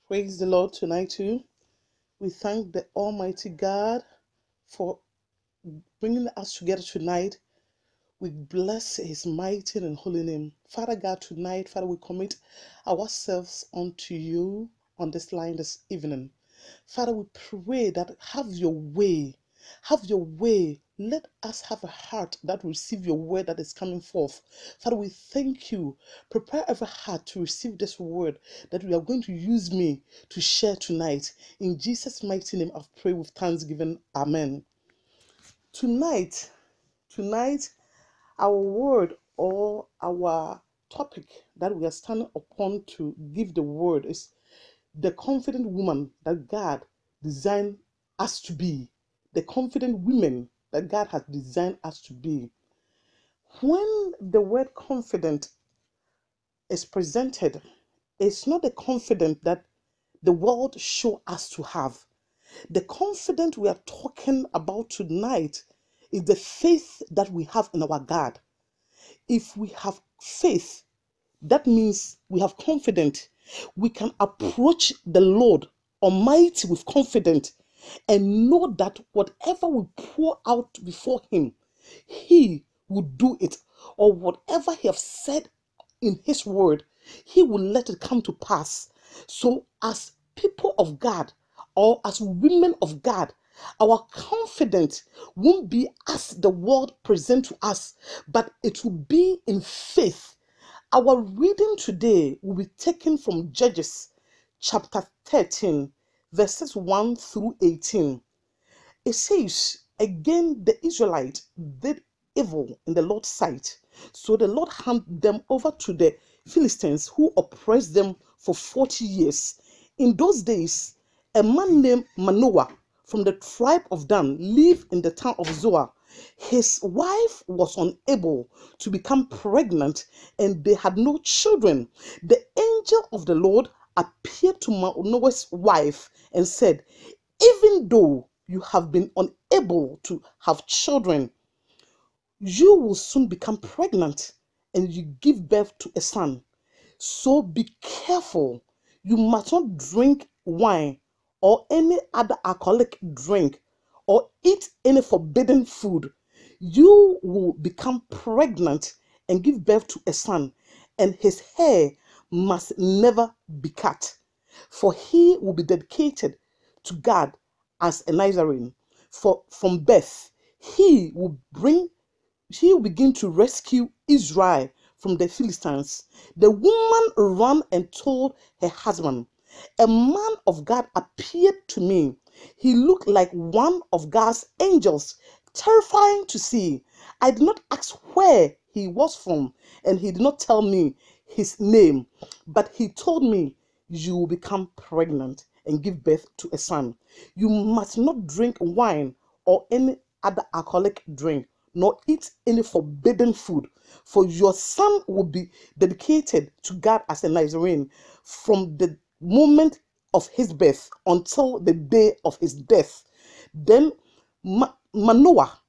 Praise the Lord tonight too. We thank the Almighty God for bringing us together tonight. We bless His mighty and holy name. Father God, tonight, Father, we commit ourselves unto you on this line this evening. Father, we pray that have your way. Have your way. Let us have a heart that will receive your word that is coming forth. Father, we thank you. Prepare every heart to receive this word that you are going to use me to share tonight. In Jesus' mighty name, I've prayed with thanksgiving. Amen. Tonight, our word or our topic that we are standing upon to give the word is the confident woman that God designed us to be. The confident women that God has designed us to be. When the word confident is presented, it's not the confidence that the world show us to have. The confidence we are talking about tonight is the faith that we have in our God. If we have faith, that means we have confidence. We can approach the Lord Almighty with confidence and know that whatever we pour out before Him, He will do it. Or whatever He has said in His word, He will let it come to pass. So as people of God or as women of God, our confidence won't be as the world present to us, but it will be in faith. Our reading today will be taken from Judges chapter 13, verses 1 through 18. It says, again, the Israelites did evil in the Lord's sight. So the Lord handed them over to the Philistines, who oppressed them for 40 years. In those days, a man named Manoah from the tribe of Dan lived in the town of Zoar. His wife was unable to become pregnant and they had no children. The angel of the Lord appeared to Manoah's wife and said, even though you have been unable to have children, you will soon become pregnant and you give birth to a son. So be careful. You must not drink wine or any other alcoholic drink or eat any forbidden food. You will become pregnant and give birth to a son, and his hair must never be cut, for he will be dedicated to God as a Nazarene. For from birth he will begin to rescue Israel from the Philistines. The woman ran and told her husband, a man of God appeared to me. He looked like one of God's angels, terrifying to see. I did not ask where he was from, and he did not tell me his name, but he told me, you will become pregnant and give birth to a son. You must not drink wine or any other alcoholic drink, nor eat any forbidden food, for your son will be dedicated to God as a Nazarene from the moment of his birth until the day of his death. Then Manoah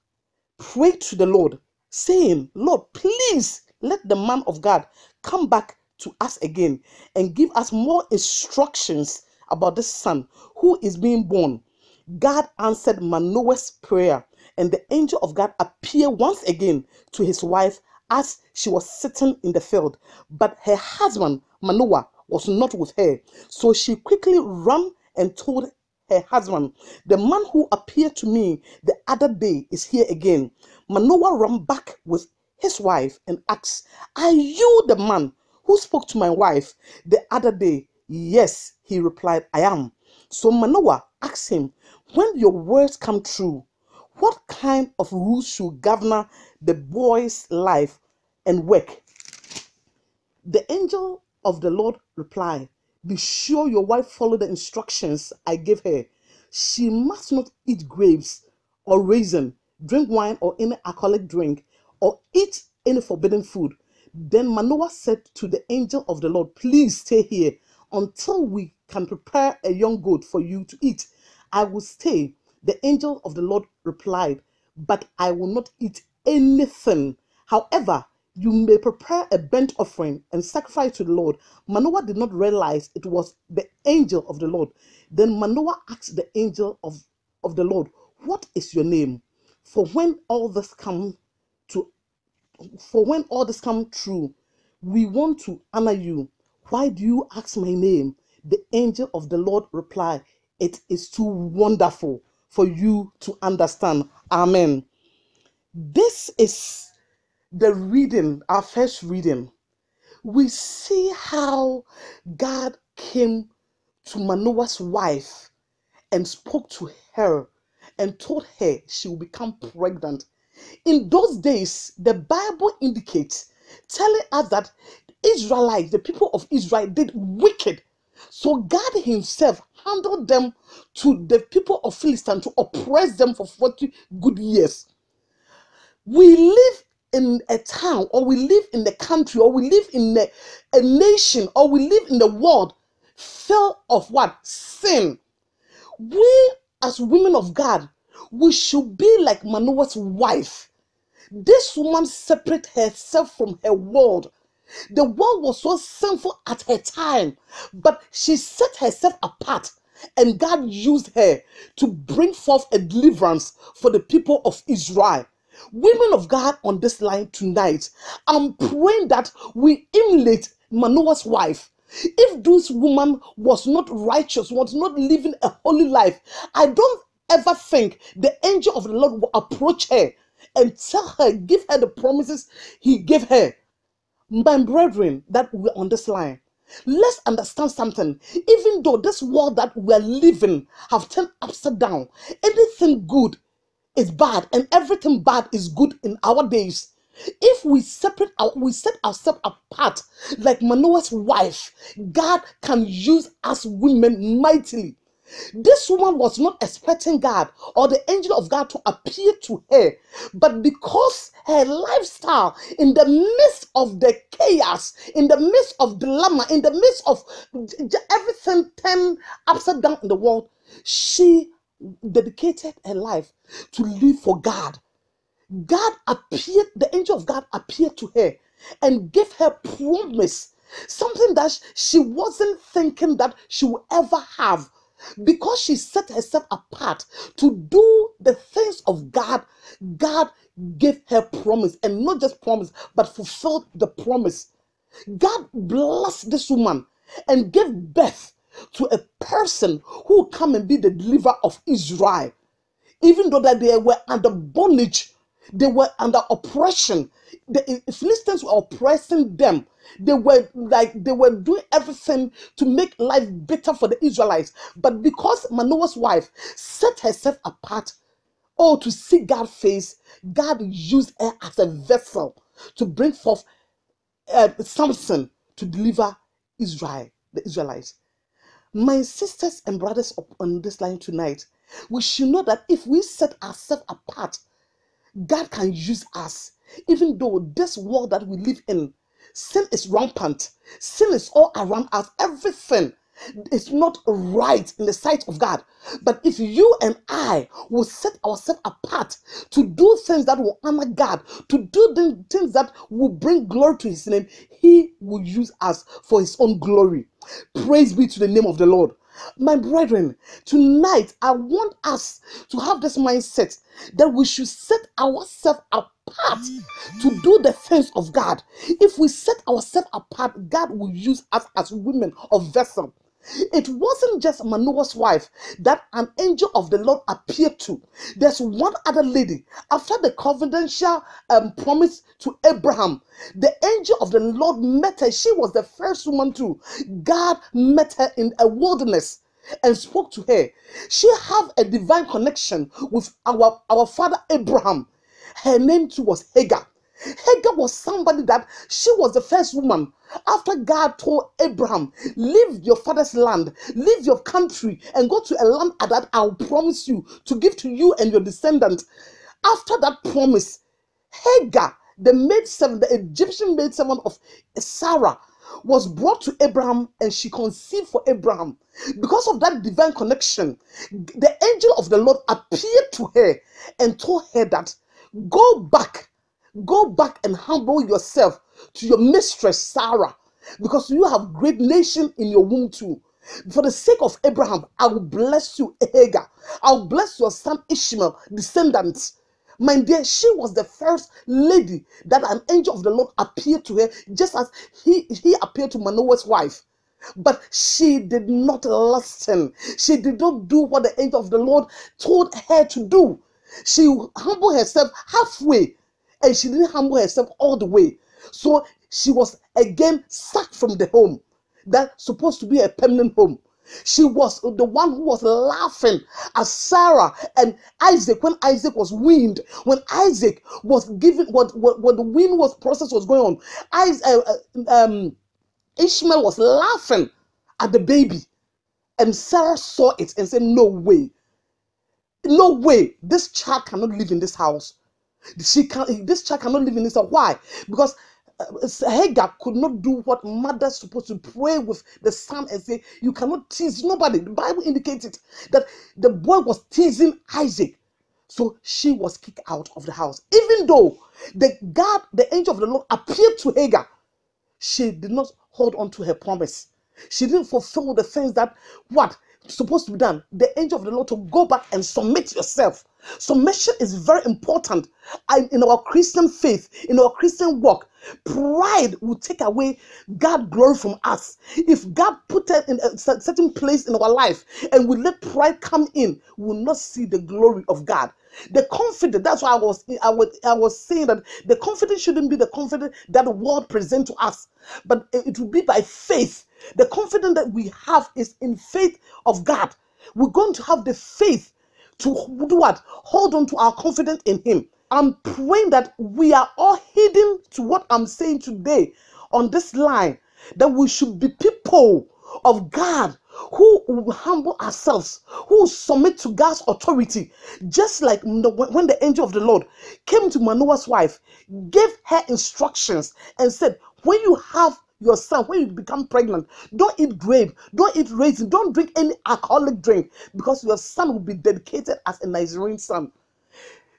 prayed to the Lord, saying, Lord, please let the man of God come back to us again and give us more instructions about this son who is being born. God answered Manoah's prayer, and the angel of God appeared once again to his wife as she was sitting in the field. But her husband, Manoah, was not with her. So she quickly ran and told her husband, the man who appeared to me the other day is here again. Manoah ran back with his wife and asked, are you the man who spoke to my wife the other day? Yes, he replied, I am. So Manoah asked him, when your words come true, what kind of rules should govern the boy's life and work? The angel of the Lord replied, be sure your wife follow the instructions I gave her. She must not eat grapes or raisin, drink wine or any alcoholic drink, or eat any forbidden food. Then Manoah said to the angel of the Lord, please stay here until we can prepare a young goat for you to eat. I will stay. The angel of the Lord replied, but I will not eat anything. However, You may prepare a burnt offering and sacrifice to the Lord. Manoah did not realize it was the angel of the Lord. Then Manoah asked the angel of the Lord, "What is your name? For when all this come to for when all this come true, we want to honor you. Why do you ask my name?" The angel of the Lord replied, "It is too wonderful for you to understand." Amen. This is the reading, our first reading. We see how God came to Manoah's wife and spoke to her and told her she will become pregnant. In those days, the Bible indicates, telling us that Israelites, the people of Israel, did wicked. So God himself handled them to the people of Philistine to oppress them for 40 good years. We live in a town, or we live in the country, or we live in a nation, or we live in the world filled of what? Sin. We as women of God, we should be like Manoah's wife. This woman separated herself from her world. The world was so sinful at her time, but she set herself apart, and God used her to bring forth a deliverance for the people of Israel. Women of God on this line tonight, I'm praying that we emulate Manoah's wife. If this woman was not righteous, was not living a holy life, I don't ever think the angel of the Lord will approach her and tell her, give her the promises he gave her. My brethren that we're on this line, let's understand something. Even though this world that we're living have turned upside down, anything good is bad and everything bad is good in our days. If we set ourselves apart like Manoah's wife, God can use us women mightily. This woman was not expecting God or the angel of God to appear to her, but because her lifestyle, in the midst of the chaos, in the midst of dilemma, in the midst of everything turned upside down in the world, she dedicated her life to live for God. The angel of God appeared to her and gave her promise, something that she wasn't thinking that she would ever have. Because she set herself apart to do the things of God, God gave her promise, and not just promise, but fulfilled the promise. God blessed this woman and gave birth to a person who will come and be the deliverer of Israel. Even though that they were under bondage, they were under oppression. The Philistines were oppressing them. They were doing everything to make life better for the Israelites. But because Manoah's wife set herself apart, to see God's face, God used her as a vessel to bring forth Samson to deliver Israel, the Israelites. My sisters and brothers on this line tonight, we should know that if we set ourselves apart, God can use us. Even though this world that we live in, sin is rampant, sin is all around us, everything is not right in the sight of God. But if you and I will set ourselves apart to do things that will honor God, to do the things that will bring glory to his name, he will use us for his own glory. Praise be to the name of the Lord. My brethren, tonight I want us to have this mindset that we should set ourselves apart to do the things of God. If we set ourselves apart, God will use us as women of vessel. It wasn't just Manoah's wife that an angel of the Lord appeared to. There's one other lady. After the covenantal promise to Abraham, the angel of the Lord met her. She was the first woman too. God met her in a wilderness and spoke to her. She had a divine connection with our father Abraham. Her name too was Hagar. Hagar was somebody that she was the first woman. After God told Abraham, leave your father's land, leave your country, and go to a land that I'll promise you to give to you and your descendants. After that promise, Hagar, the Egyptian maidservant of Sarah, was brought to Abraham, and she conceived for Abraham. Because of that divine connection, the angel of the Lord appeared to her and told her that go back Go back and humble yourself to your mistress Sarah, because you have great nation in your womb too. For the sake of Abraham, I will bless you, Hagar. I'll bless your son Ishmael, descendants. My dear, she was the first lady that an angel of the Lord appeared to her, just as he appeared to Manoah's wife. But she did not listen. She did not do what the angel of the Lord told her to do. She humbled herself halfway, and she didn't humble herself all the way. So she was again sacked from the home that's supposed to be a permanent home. She was the one who was laughing at Sarah and Isaac when Isaac was weaned. When Isaac was given what the wean process was going on, Ishmael was laughing at the baby, and Sarah saw it and said, "No way, no way! This child cannot live in this house. This child cannot live in this house. Why? Because Hagar could not do what mother's supposed to pray with the son and say, you cannot tease nobody. The Bible indicated that the boy was teasing Isaac. So she was kicked out of the house. Even though the angel of the Lord appeared to Hagar, she did not hold on to her promise. She didn't fulfill the things that supposed to be done. The angel of the Lord to go back and submit yourself. Submission is very important in our Christian faith, in our Christian walk. Pride will take away God's glory from us. If God put it in a certain place in our life and we let pride come in, we will not see the glory of God. The confidence, that's why I was saying that the confidence shouldn't be the confidence that the world presents to us, but it will be by faith. The confidence that we have is in faith of God. We're going to have the faith to do what? Hold on to our confidence in Him. I'm praying that we are all hidden to what I'm saying today on this line, that we should be people of God who will humble ourselves, who will submit to God's authority, just like when the angel of the Lord came to Manoah's wife, gave her instructions and said, when you have your son, when you become pregnant, don't eat grape, don't eat raisin, don't drink any alcoholic drink, because your son will be dedicated as a Nazarene son.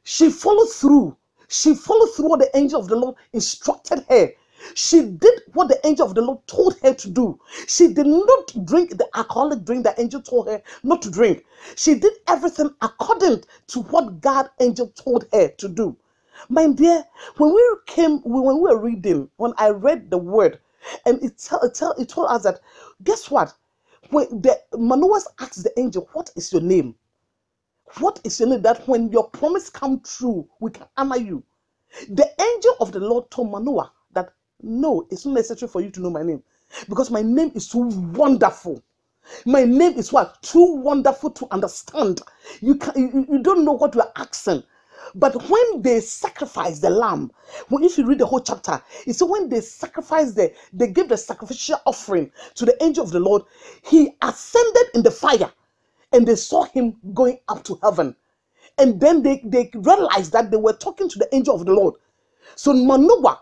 She followed through. She followed through what the angel of the Lord instructed her. She did what the angel of the Lord told her to do. She did not drink the alcoholic drink the angel told her not to drink. She did everything according to what God angel told her to do. My dear, when we were reading, when I read the word, and it told us that, guess what? When Manoah asked the angel, what is your name? What is your name? That when your promise come true, we can honor you. The angel of the Lord told Manoah that, no, it's not necessary for you to know my name, because my name is too wonderful. My name is what? Too wonderful to understand. You don't know what you are asking. But when they sacrificed the lamb, if you read the whole chapter, it's when they sacrificed they gave the sacrificial offering to the angel of the Lord, he ascended in the fire, and they saw him going up to heaven. And then they realized that they were talking to the angel of the Lord. So Manoah,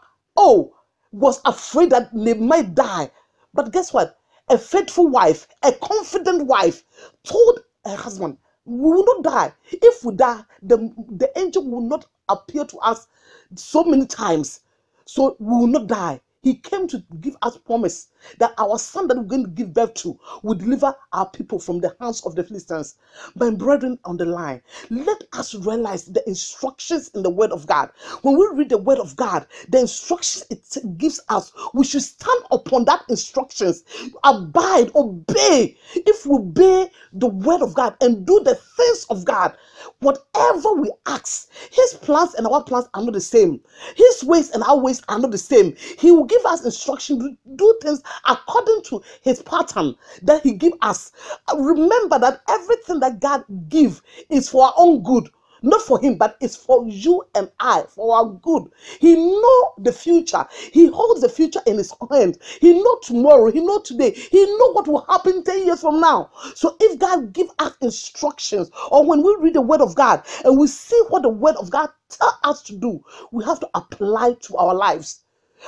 was afraid that they might die. But guess what? A faithful wife, a confident wife, told her husband, we will not die. If we die, the angel will not appear to us so many times. So we will not die. He came to give us promise that our son that we're going to give birth to will deliver our people from the hands of the Philistines. My brethren on the line, let us realize the instructions in the word of God. When we read the word of God, the instructions it gives us, we should stand upon that instructions, abide, obey. If we obey the word of God and do the things of God, whatever we ask, His plans and our plans are not the same. His ways and our ways are not the same. He will give us instruction to do things according to His pattern that He give us. Remember that everything that God give is for our own good. Not for Him, but it's for you and I, for our good. He knows the future. He holds the future in His hand. He knows tomorrow. He knows today. He knows what will happen 10 years from now. So if God give us instructions, or when we read the word of God and we see what the word of God tell us to do, we have to apply to our lives.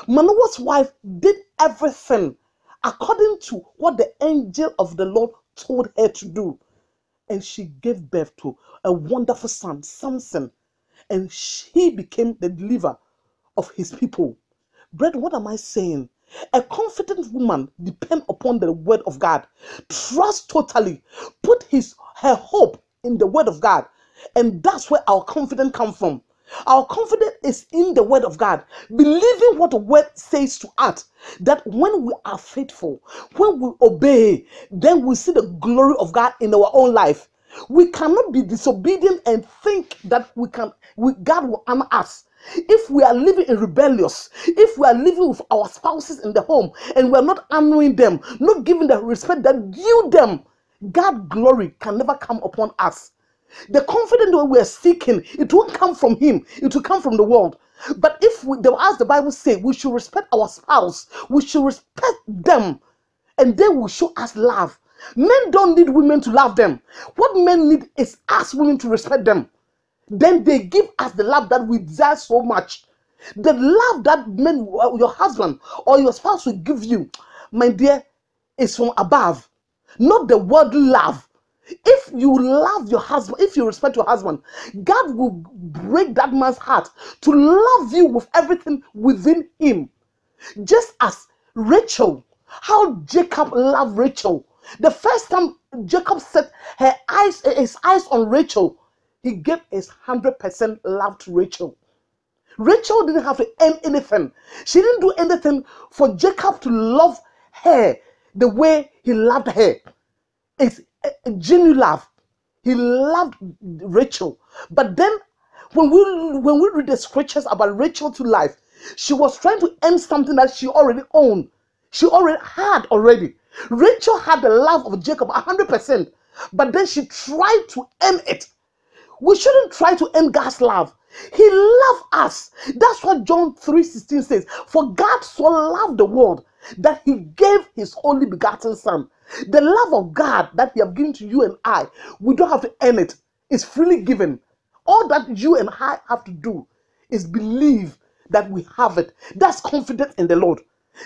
Manoah's wife did everything according to what the angel of the Lord told her to do. And she gave birth to a wonderful son, Samson. And he became the deliverer of his people. Brethren, what am I saying? A confident woman depends upon the word of God. Trust totally. Put her hope in the word of God. And that's where our confidence comes from. Our confidence is in the word of God, believing what the word says to us, that when we are faithful, when we obey, then we see the glory of God in our own life. We cannot be disobedient and think that God will honor us. If we are living in rebellious, if we are living with our spouses in the home and we are not honoring them, not giving the respect that due them, God's glory can never come upon us. The confidence that we are seeking, it won't come from him, it will come from the world. But if as the Bible says, we should respect our spouse, we should respect them, and they will show us love. Men don't need women to love them. What men need is us women to respect them. Then they give us the love that we desire so much. The love that your husband or your spouse will give you, my dear, is from above, not the worldly love. If you love your husband, if you respect your husband, God will break that man's heart to love you with everything within him. Just as Rachel, how Jacob loved Rachel. The first time Jacob set his eyes on Rachel, he gave his 100% love to Rachel. Rachel didn't have to earn anything. She didn't do anything for Jacob to love her the way he loved her. It's a genuine love. He loved Rachel. But then when we read the scriptures about Rachel to life, she was trying to earn something that she already owned. She already had already. Rachel had the love of Jacob 100%, but then she tried to earn it. We shouldn't try to earn God's love. He loved us. That's what John 3:16 says. For God so loved the world that he gave his only begotten son. The love of God that he has given to you and I, we don't have to earn it. It's freely given. All that you and I have to do is believe that we have it. That's confidence in the Lord.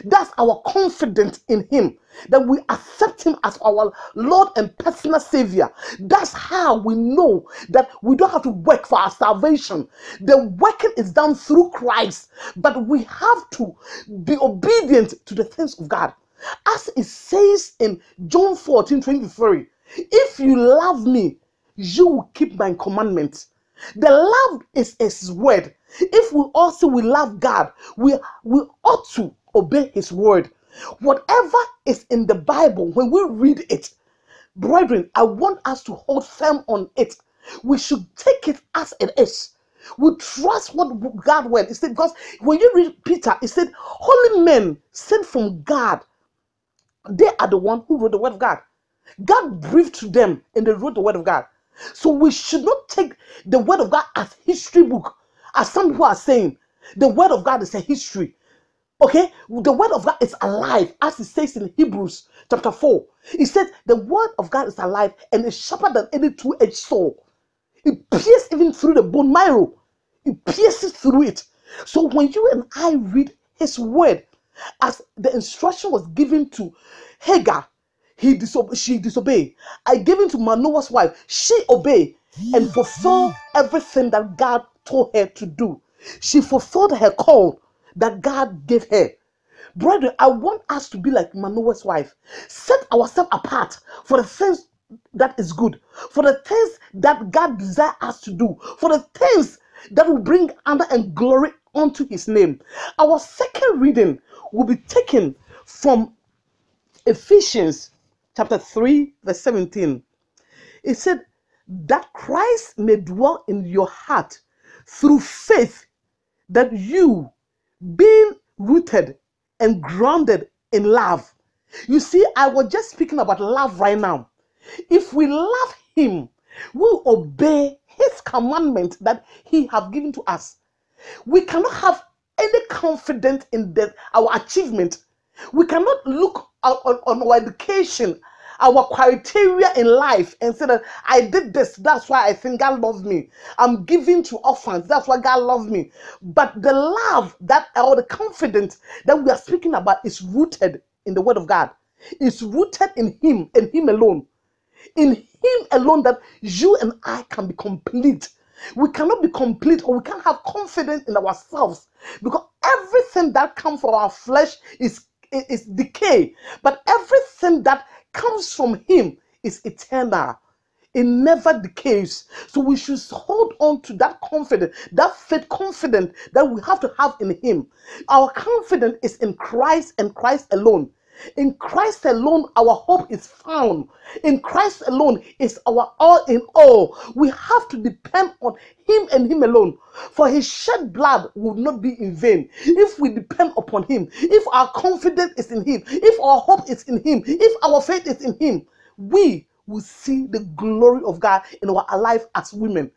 That's our confidence in him, that we accept him as our Lord and personal Savior. That's how we know that we don't have to work for our salvation. The working is done through Christ, but we have to be obedient to the things of God. As it says in John 14:23, if you love me, you will keep my commandments. The love is his word. If we also will love God, we ought to obey his word. Whatever is in the Bible, when we read it, brethren, I want us to hold firm on it. We should take it as it is. We trust what God word. It said, because when you read Peter, it said, holy men sent from God, they are the one who wrote the word of God. God breathed to them and they wrote the word of God. So we should not take the word of God as history book, as some people are saying. The word of God is a history. Okay, the word of God is alive, as it says in Hebrews chapter 4. It says the word of God is alive and is sharper than any two-edged sword. It pierces even through the bone marrow. It pierces through it. So when you and I read his word, as the instruction was given to Hagar, she disobeyed. I gave it to Manoah's wife. She obeyed and fulfilled everything that God told her to do. She fulfilled her call that God gave her. Brethren, I want us to be like Manoah's wife. Set ourselves apart for the things that is good, for the things that God desires us to do, for the things that will bring honor and glory unto his name. Our second reading will be taken from Ephesians chapter 3 verse 17. It said that Christ may dwell in your heart through faith, that you, being rooted and grounded in love. You see, I was just speaking about love right now. If we love him, we'll obey his commandment that he has given to us. We cannot have any confidence in our achievement. We cannot look on our education, our criteria in life, and say that I did this, that's why I think God loves me. I'm giving to orphans, that's why God loves me. But the love that, or the confidence that we are speaking about, is rooted in the word of God. It's rooted in him and him alone. In him alone, that you and I can be complete. We cannot be complete, or we can't have confidence in ourselves, because everything that comes from our flesh is decay, but everything that comes from him is eternal. It never decays. So we should hold on to that confidence, that faith confidence that we have to have in him. Our confidence is in Christ and Christ alone. In Christ alone, our hope is found. In Christ alone is our all in all. We have to depend on him and him alone. For his shed blood will not be in vain. If we depend upon him, if our confidence is in him, if our hope is in him, if our faith is in him, we will see the glory of God in our life as women.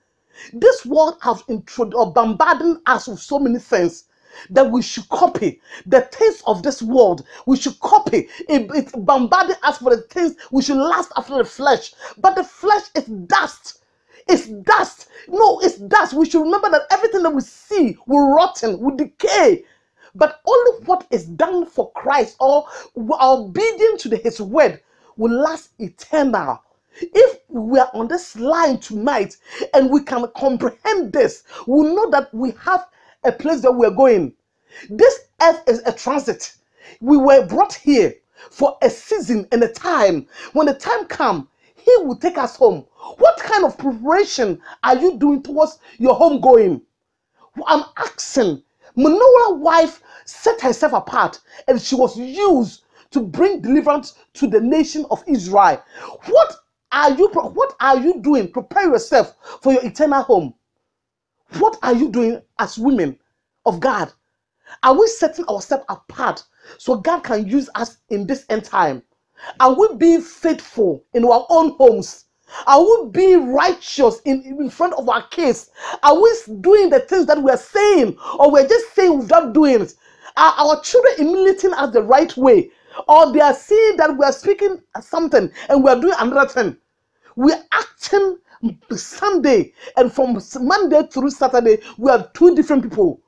This world has bombarded us with so many things that we should copy. The things of this world, we should copy. It bombarded us for the things we should last after the flesh. But the flesh is dust. It's dust. No, it's dust. We should remember that everything that we see will rotten, will decay. But only what is done for Christ, or our obedience to his word, will last eternal. If we are on this line tonight and we can comprehend this, we know that we have a place that we're going. This earth is a transit. We were brought here for a season and a time. When the time comes, he will take us home. What kind of preparation are you doing towards your home going? I'm asking. Manoah's wife set herself apart, and she was used to bring deliverance to the nation of Israel. What are you doing? Prepare yourself for your eternal home. What are you doing as women of God? Are we setting ourselves apart so God can use us in this end time? Are we being faithful in our own homes? Are we being righteous in front of our kids? Are we doing the things that we are saying, or we're just saying without doing it? Are our children emulating us the right way? Or they are seeing that we are speaking something and we are doing another thing? We are acting Sunday, and from Monday through Saturday, we are two different people.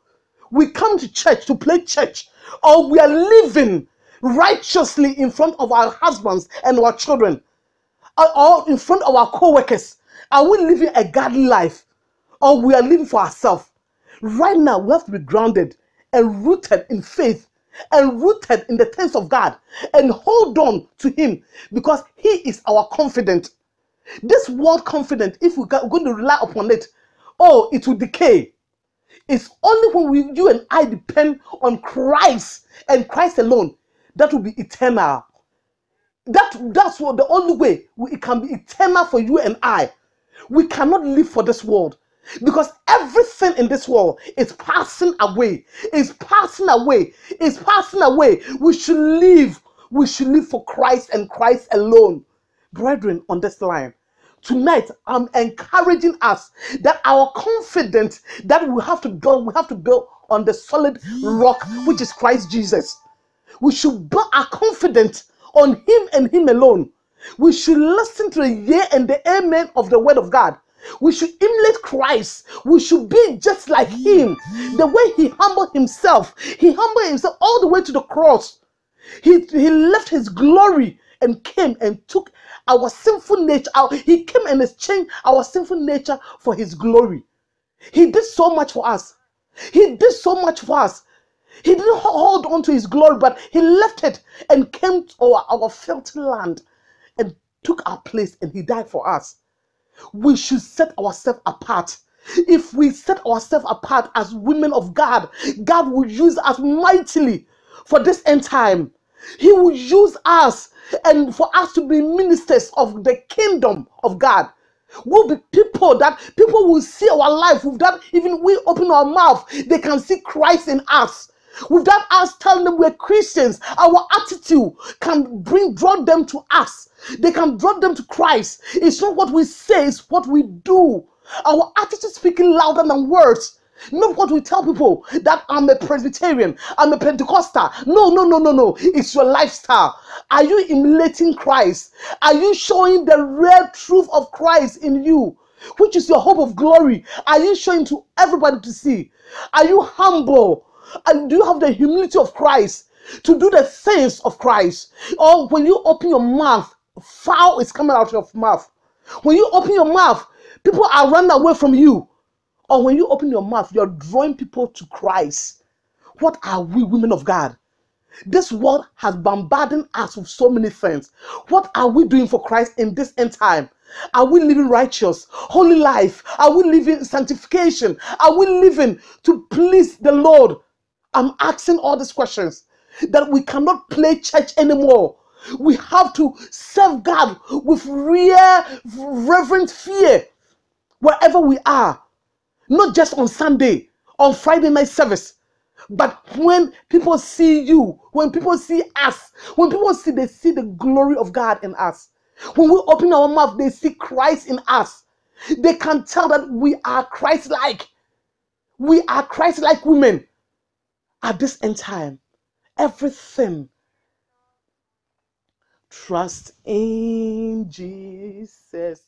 We come to church to play church, or we are living righteously in front of our husbands and our children, or in front of our co-workers. Are we living a godly life, or we are living for ourselves? Right now, we have to be grounded and rooted in faith and rooted in the things of God, and hold on to him, because he is our confidant. This word confident, if we're going to rely upon it, oh, it will decay. It's only when you and I depend on Christ and Christ alone that will be eternal. That's what the only way it can be eternal for you and I. We cannot live for this world, because everything in this world is passing away. It's passing away. It's passing away. We should live. We should live for Christ and Christ alone. Brethren, on this line, tonight I'm encouraging us that our confidence that we have to build on the solid rock, which is Christ Jesus. We should build our confidence on him and him alone. We should listen to the yea and the amen of the word of God. We should emulate Christ. We should be just like him. The way he humbled himself all the way to the cross. He left his glory and came and took our sinful nature out. He came and exchanged our sinful nature for his glory. He did so much for us. He did so much for us. He didn't hold on to his glory, but he left it and came to our filthy land and took our place, and he died for us. We should set ourselves apart. If we set ourselves apart as women of God, God will use us mightily for this end time. He will use us, and for us to be ministers of the kingdom of God. We'll be people that people will see our life without even we open our mouth. They can see Christ in us. Without us telling them we're Christians, our attitude can draw them to us. They can draw them to Christ. It's not what we say, it's what we do. Our attitude speaking louder than words. Not what we tell people that I'm a Presbyterian, I'm a Pentecostal. No. It's your lifestyle. Are you emulating Christ? Are you showing the real truth of Christ in you, which is your hope of glory? Are you showing to everybody to see? Are you humble? And do you have the humility of Christ to do the things of Christ? Or when you open your mouth, foul is coming out of your mouth. When you open your mouth, people are running away from you. or when you open your mouth, you're drawing people to Christ. What are we, women of God? This world has bombarded us with so many things. What are we doing for Christ in this end time? Are we living righteous, holy life? Are we living sanctification? Are we living to please the Lord? I'm asking all these questions, that we cannot play church anymore. We have to serve God with real, reverent fear wherever we are. Not just on Sunday, on Friday night service, but when people see you, when people see us, when people see, they see the glory of God in us. When we open our mouth, they see Christ in us. They can tell that we are Christ-like. We are Christ-like women. At this end time, everything, trust in Jesus.